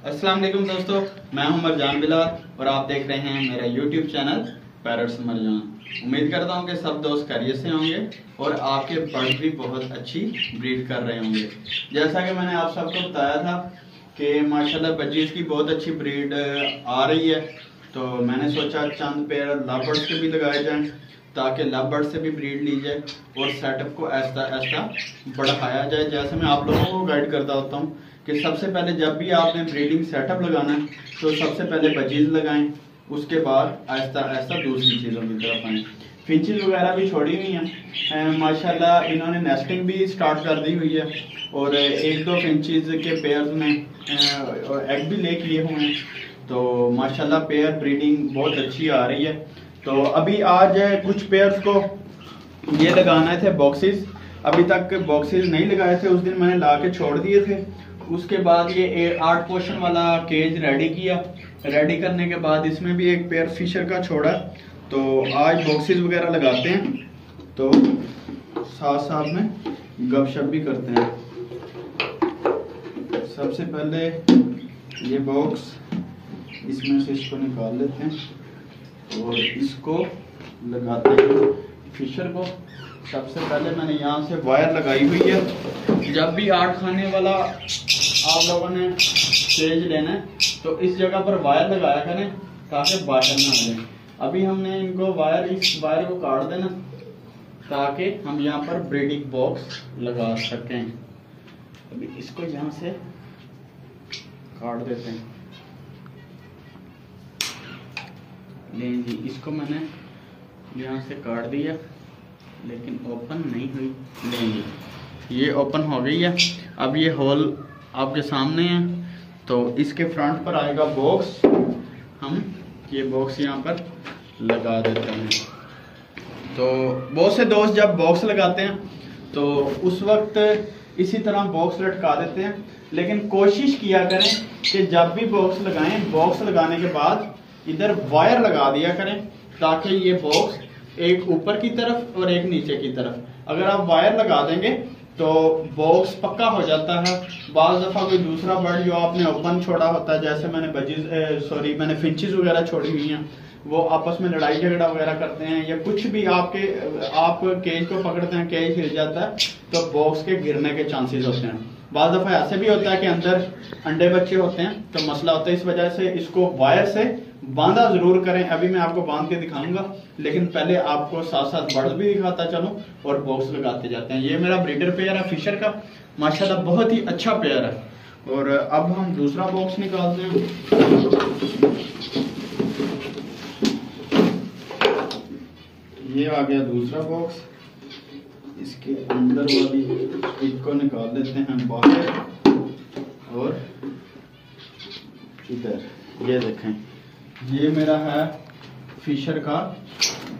अस्सलाम वालेकुम दोस्तों, मैं हूं मरजान बिलाल और आप देख रहे हैं मेरा YouTube चैनल पैरट्स मरजान। उम्मीद करता हूं कि सब दोस्त खैरियत से होंगे और आपके बर्ड भी बहुत अच्छी ब्रीड कर रहे होंगे। जैसा कि मैंने आप सबको बताया था कि माशाल्लाह बजीज की बहुत अच्छी ब्रीड आ रही है, तो मैंने सोचा चंद पेयर लव बर्ड्स के भी लगाए जाएं ताकि लव बर्ड से भी ब्रीड ली जाए और सेटअप को ऐसा ऐसा बढ़ाया जाए। जैसे मैं आप लोगों को गाइड करता होता हूँ कि सबसे पहले जब भी आपने ब्रीडिंग सेटअप लगाना है तो सबसे पहले बजीज लगाएं, उसके बाद आहिस्ता आहिस्ता दूसरी चीज़ों की तरफ आएँ। फिंचेस वगैरह भी छोड़ी हुई हैं माशाल्लाह, इन्होंने नेस्टिंग भी स्टार्ट कर दी हुई है और एक दो फिंचेस के पेयर्स में एग भी ले किए हुए हैं, तो माशाल्लाह पेयर ब्रीडिंग बहुत अच्छी आ रही है। तो अभी आज कुछ पेयर्स को ये लगाना थे बॉक्सेस, अभी तक बॉक्सेस नहीं लगाए थे, उस दिन मैंने ला के छोड़ दिए थे। उसके बाद ये 8 पोर्शन वाला केज रेडी किया, रेडी करने के बाद इसमें भी एक पेयर फिशर का छोड़ा, तो आज बॉक्सेस वगैरह लगाते हैं तो साथ साथ में गपशप भी करते हैं। सबसे पहले ये बॉक्स इसमें से इसको निकाल लेते हैं और इसको लगाते हैं फिशर को। सबसे पहले मैंने यहाँ से वायर लगाई हुई है। जब भी 8 खाने वाला आप लोगों ने केज लेना है तो इस जगह पर वायर लगाया करें ताकि बाहर ना आ जाए। अभी हमने इनको इस वायर को काट देना ताकि हम यहाँ पर ब्रीडिंग बॉक्स लगा सकें। अभी इसको यहाँ से काट देते हैं। लें जी, इसको मैंने यहाँ से काट दिया लेकिन ओपन नहीं हुई। लेंगे, ये ओपन हो गई है। अब ये होल आपके सामने है, तो इसके फ्रंट पर आएगा बॉक्स। हम ये बॉक्स यहाँ पर लगा देते हैं। तो बहुत से दोस्त जब बॉक्स लगाते हैं तो उस वक्त इसी तरह बॉक्स लटका देते हैं, लेकिन कोशिश किया करें कि जब भी बॉक्स लगाएं, बॉक्स लगाने के बाद इधर वायर लगा दिया करें ताकि ये बॉक्स एक ऊपर की तरफ और एक नीचे की तरफ। अगर आप वायर लगा देंगे तो बॉक्स पक्का हो जाता है। बाज़ दफ़ा कोई दूसरा बर्ड जो आपने ओपन छोड़ा होता है, जैसे मैंने मैंने फिंचेस वगैरह छोड़ी हुई हैं, वो आपस में लड़ाई झगड़ा वगैरह करते हैं या कुछ भी आप केज को पकड़ते हैं, केज हिल जाता है तो बॉक्स के गिरने के चांसेस होते हैं। बाज़ दफ़ा ऐसे भी होता है कि अंदर अंडे बच्चे होते हैं तो मसला होता है। इस वजह से इसको वायर से बांधा जरूर करें। अभी मैं आपको बांध के दिखाऊंगा, लेकिन पहले आपको साथ साथ बर्ड्स भी दिखाता चलूं और बॉक्स लगाते जाते हैं। ये मेरा ब्रीडर पेयर है फिशर का, माशाल्लाह बहुत ही अच्छा पेयर है। और अब हम दूसरा बॉक्स निकालते हैं। ये आ गया दूसरा बॉक्स। इसके अंदर वाली एक को निकाल देते हैं बाहर और इधर ये देखें, ये मेरा है फिशर का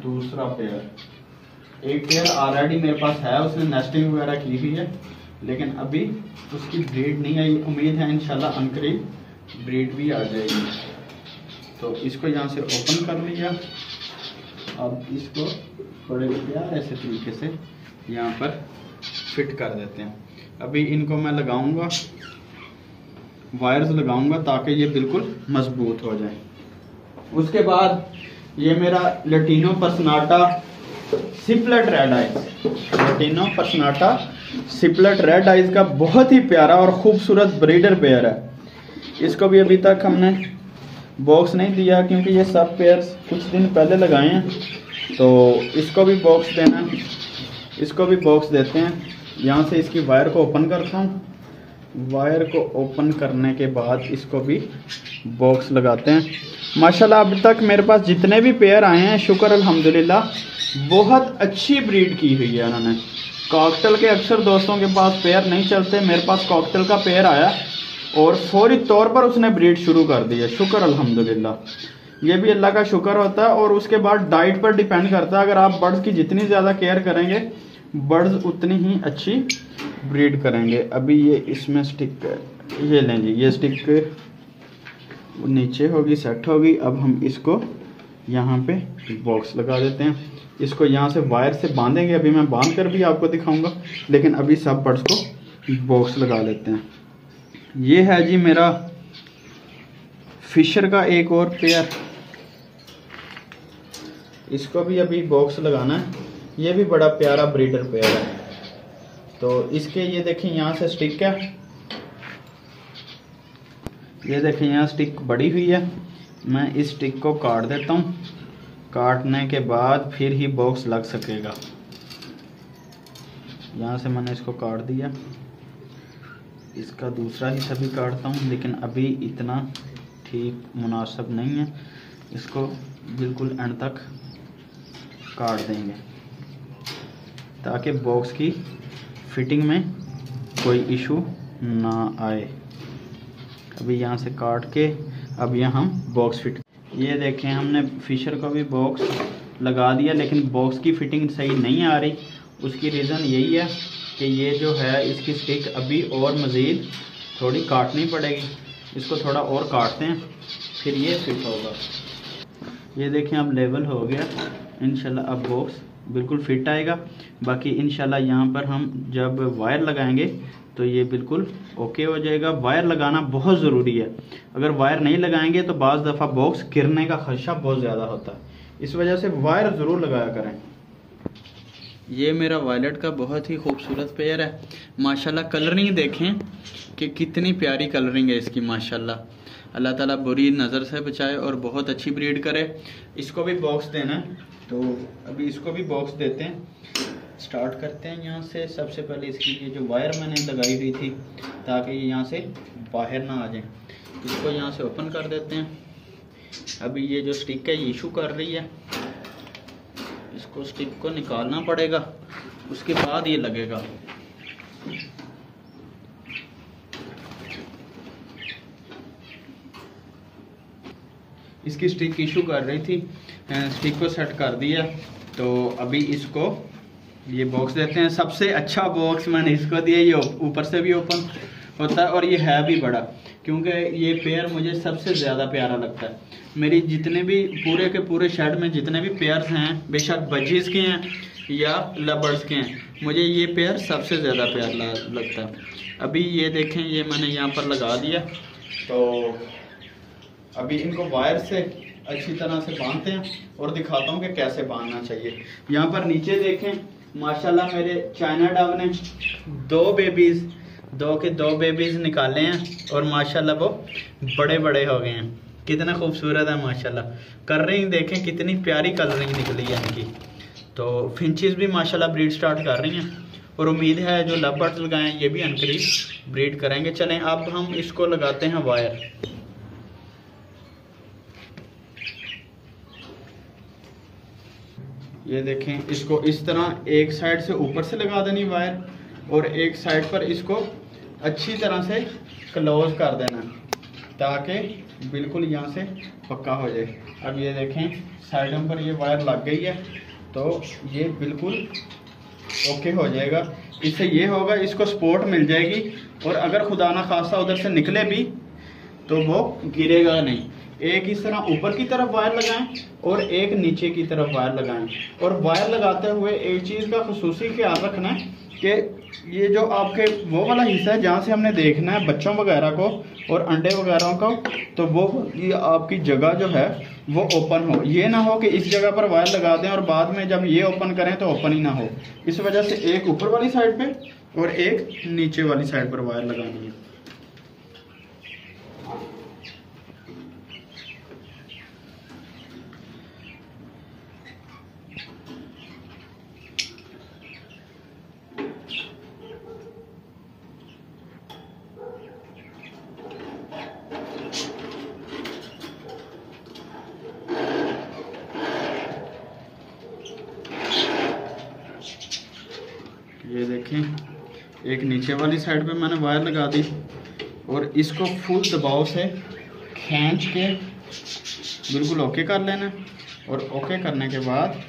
दूसरा पेयर। एक पेयर ऑलरेडी मेरे पास है, उसने नेस्टिंग वगैरह की हुई है, लेकिन अभी उसकी ब्रीड नहीं आई। उम्मीद है इंशाल्लाह अनकरीब ब्रीड भी आ जाएगी। तो इसको यहाँ से ओपन कर लिया। अब इसको थोड़े प्यार ऐसे तरीके से यहाँ पर फिट कर देते हैं। अभी इनको मैं लगाऊंगा, वायर्स लगाऊंगा ताकि ये बिल्कुल मजबूत हो जाए। उसके बाद ये मेरा लैटिनो पर्सनाटा सिपलेट रेड आइज, लैटिनो पर्सनाटा सिपलेट रेड आइज का बहुत ही प्यारा और खूबसूरत ब्रीडर पेयर है। इसको भी अभी तक हमने बॉक्स नहीं दिया क्योंकि ये सब पेयर्स कुछ दिन पहले लगाए हैं, तो इसको भी बॉक्स देना है। इसको भी बॉक्स देते हैं। यहाँ से इसकी वायर को ओपन करता हूँ। वायर को ओपन करने के बाद इसको भी बॉक्स लगाते हैं। माशाल्लाह अब तक मेरे पास जितने भी पेयर आए हैं शुक्र अल्हम्दुलिल्लाह बहुत अच्छी ब्रीड की हुई है उन्होंने। कॉकटेल के अक्सर दोस्तों के पास पेयर नहीं चलते, मेरे पास कॉकटेल का पेयर आया और फौरी तौर पर उसने ब्रीड शुरू कर दी है, शुक्र अल्हम्दुलिल्लाह। ये भी अल्लाह का शुक्र होता है। और उसके बाद डाइट पर डिपेंड करता है। अगर आप बर्ड्स की जितनी ज़्यादा केयर करेंगे बर्ड्स उतनी ही अच्छी ब्रीड करेंगे। अभी ये इसमें स्टिक, ये लें जी, ये स्टिक नीचे होगी, सेट होगी। अब हम इसको यहाँ पे बॉक्स लगा देते हैं। इसको यहाँ से वायर से बांधेंगे, अभी मैं बांध कर भी आपको दिखाऊंगा, लेकिन अभी सब बर्ड्स को बॉक्स लगा लेते हैं। ये है जी मेरा फिशर का एक और पेयर, इसको भी अभी बॉक्स लगाना है। ये भी बड़ा प्यारा ब्रीडर पेयर है। तो इसके ये देखें यहाँ से स्टिक है, ये देखें यहाँ स्टिक बड़ी हुई है। मैं इस स्टिक को काट देता हूँ, काटने के बाद फिर ही बॉक्स लग सकेगा। यहाँ से मैंने इसको काट दिया, इसका दूसरा हिस्सा भी काटता हूँ, लेकिन अभी इतना ठीक मुनासिब नहीं है। इसको बिल्कुल एंड तक काट देंगे ताकि बॉक्स की फिटिंग में कोई इशू ना आए। अभी यहाँ से काट के अब यहाँ हम बॉक्स फिट, ये देखें हमने फिशर को भी बॉक्स लगा दिया, लेकिन बॉक्स की फिटिंग सही नहीं आ रही। उसकी रीज़न यही है कि ये जो है इसकी स्टिक अभी और मज़ीद थोड़ी काटनी पड़ेगी। इसको थोड़ा और काटते हैं फिर ये फिट होगा। ये देखें अब लेवल हो गया, इंशाल्लाह अब बॉक्स बिल्कुल फिट आएगा। बाकी इंशाल्लाह यहाँ पर हम जब वायर लगाएंगे तो ये बिल्कुल ओके हो जाएगा। वायर लगाना बहुत ज़रूरी है, अगर वायर नहीं लगाएंगे तो बाज़ दफ़ा बॉक्स गिरने का खदशा बहुत ज़्यादा होता है, इस वजह से वायर ज़रूर लगाया करें। ये मेरा वायलेट का बहुत ही खूबसूरत पेयर है माशाल्लाह। कलरिंग देखें कि कितनी प्यारी कलरिंग है इसकी माशाल्लाह। अल्लाह ताला बुरी नज़र से बचाए और बहुत अच्छी ब्रीड करे। इसको भी बॉक्स देना है, तो अभी इसको भी बॉक्स देते हैं। स्टार्ट करते हैं यहाँ से। सबसे पहले इसकी ये जो वायर मैंने लगाई हुई थी ताकि ये यहाँ से बाहर ना आ जाए, इसको यहाँ से ओपन कर देते हैं। अभी ये जो स्टिक है ये इशू कर रही है, इसको स्टिक को निकालना पड़ेगा, उसके बाद ये लगेगा। इसकी स्टिक इशू कर रही थी, स्टिक को सेट कर दिया। तो अभी इसको ये बॉक्स देते हैं। सबसे अच्छा बॉक्स मैंने इसको दिया, ये ऊपर से भी ओपन होता है और ये है भी बड़ा, क्योंकि ये पेयर मुझे सबसे ज़्यादा प्यारा लगता है। मेरी जितने भी पूरे के पूरे शेड में जितने भी पेयर्स हैं, बेशक बजीज के हैं या लबर्ड्स के हैं, मुझे ये पेयर सबसे ज़्यादा प्यारा लगता है। अभी ये देखें ये मैंने यहाँ पर लगा दिया। तो अभी इनको वायर से अच्छी तरह से बांधते हैं और दिखाता हूँ कि कैसे बांधना चाहिए। यहाँ पर नीचे देखें माशाल्लाह मेरे चाइना डॉग ने दो बेबीज निकाले हैं और माशाल्लाह वो बड़े बड़े हो गए हैं। कितना खूबसूरत है माशाल्लाह। कलरिंग देखें कितनी प्यारी कलरिंग निकली है इनकी। तो फिंचेस भी माशाल्लाह ब्रीड स्टार्ट कर रही हैं और उम्मीद है जो लव बर्ड्स लगाएं ये भी अनकरीब ब्रीड करेंगे। चलें अब हम इसको लगाते हैं वायर। ये देखें इसको इस तरह एक साइड से ऊपर से लगा देनी वायर और एक साइड पर इसको अच्छी तरह से क्लोज कर देना ताकि बिल्कुल यहाँ से पक्का हो जाए। अब ये देखें साइडों पर ये वायर लग गई है, तो ये बिल्कुल ओके हो जाएगा। इससे ये होगा इसको सपोर्ट मिल जाएगी और अगर खुदा ना खास्ता उधर से निकले भी तो वो गिरेगा नहीं। एक इस तरह ऊपर की तरफ वायर लगाएं और एक नीचे की तरफ वायर लगाएं। और वायर लगाते हुए एक चीज़ का खुसूसी ख्याल रखना है कि ये जो आपके वो वाला हिस्सा है जहाँ से हमने देखना है बच्चों वगैरह को और अंडे वगैरह को, तो वो ये आपकी जगह जो है वो ओपन हो। ये ना हो कि इस जगह पर वायर लगा दें और बाद में जब ये ओपन करें तो ओपन ही ना हो। इस वजह से एक ऊपर वाली साइड पे और एक नीचे वाली साइड पर वायर लगानी है। ये देखें एक नीचे वाली साइड पे मैंने वायर लगा दी और इसको फुल दबाव से खींच के बिल्कुल ओके कर लेना और ओके करने के बाद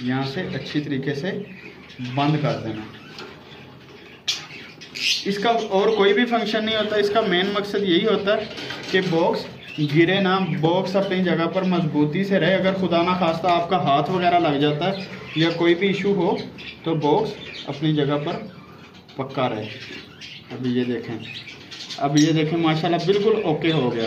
यहाँ से अच्छी तरीके से बंद कर देना। इसका और कोई भी फंक्शन नहीं होता, इसका मेन मकसद यही होता है कि बॉक्स गिरे ना, बॉक्स अपनी जगह पर मजबूती से रहे। अगर खुदा ना खास्ता आपका हाथ वगैरह लग जाता है या कोई भी इशू हो तो बॉक्स अपनी जगह पर पक्का रहे। अभी ये देखें माशाल्लाह बिल्कुल ओके हो गया।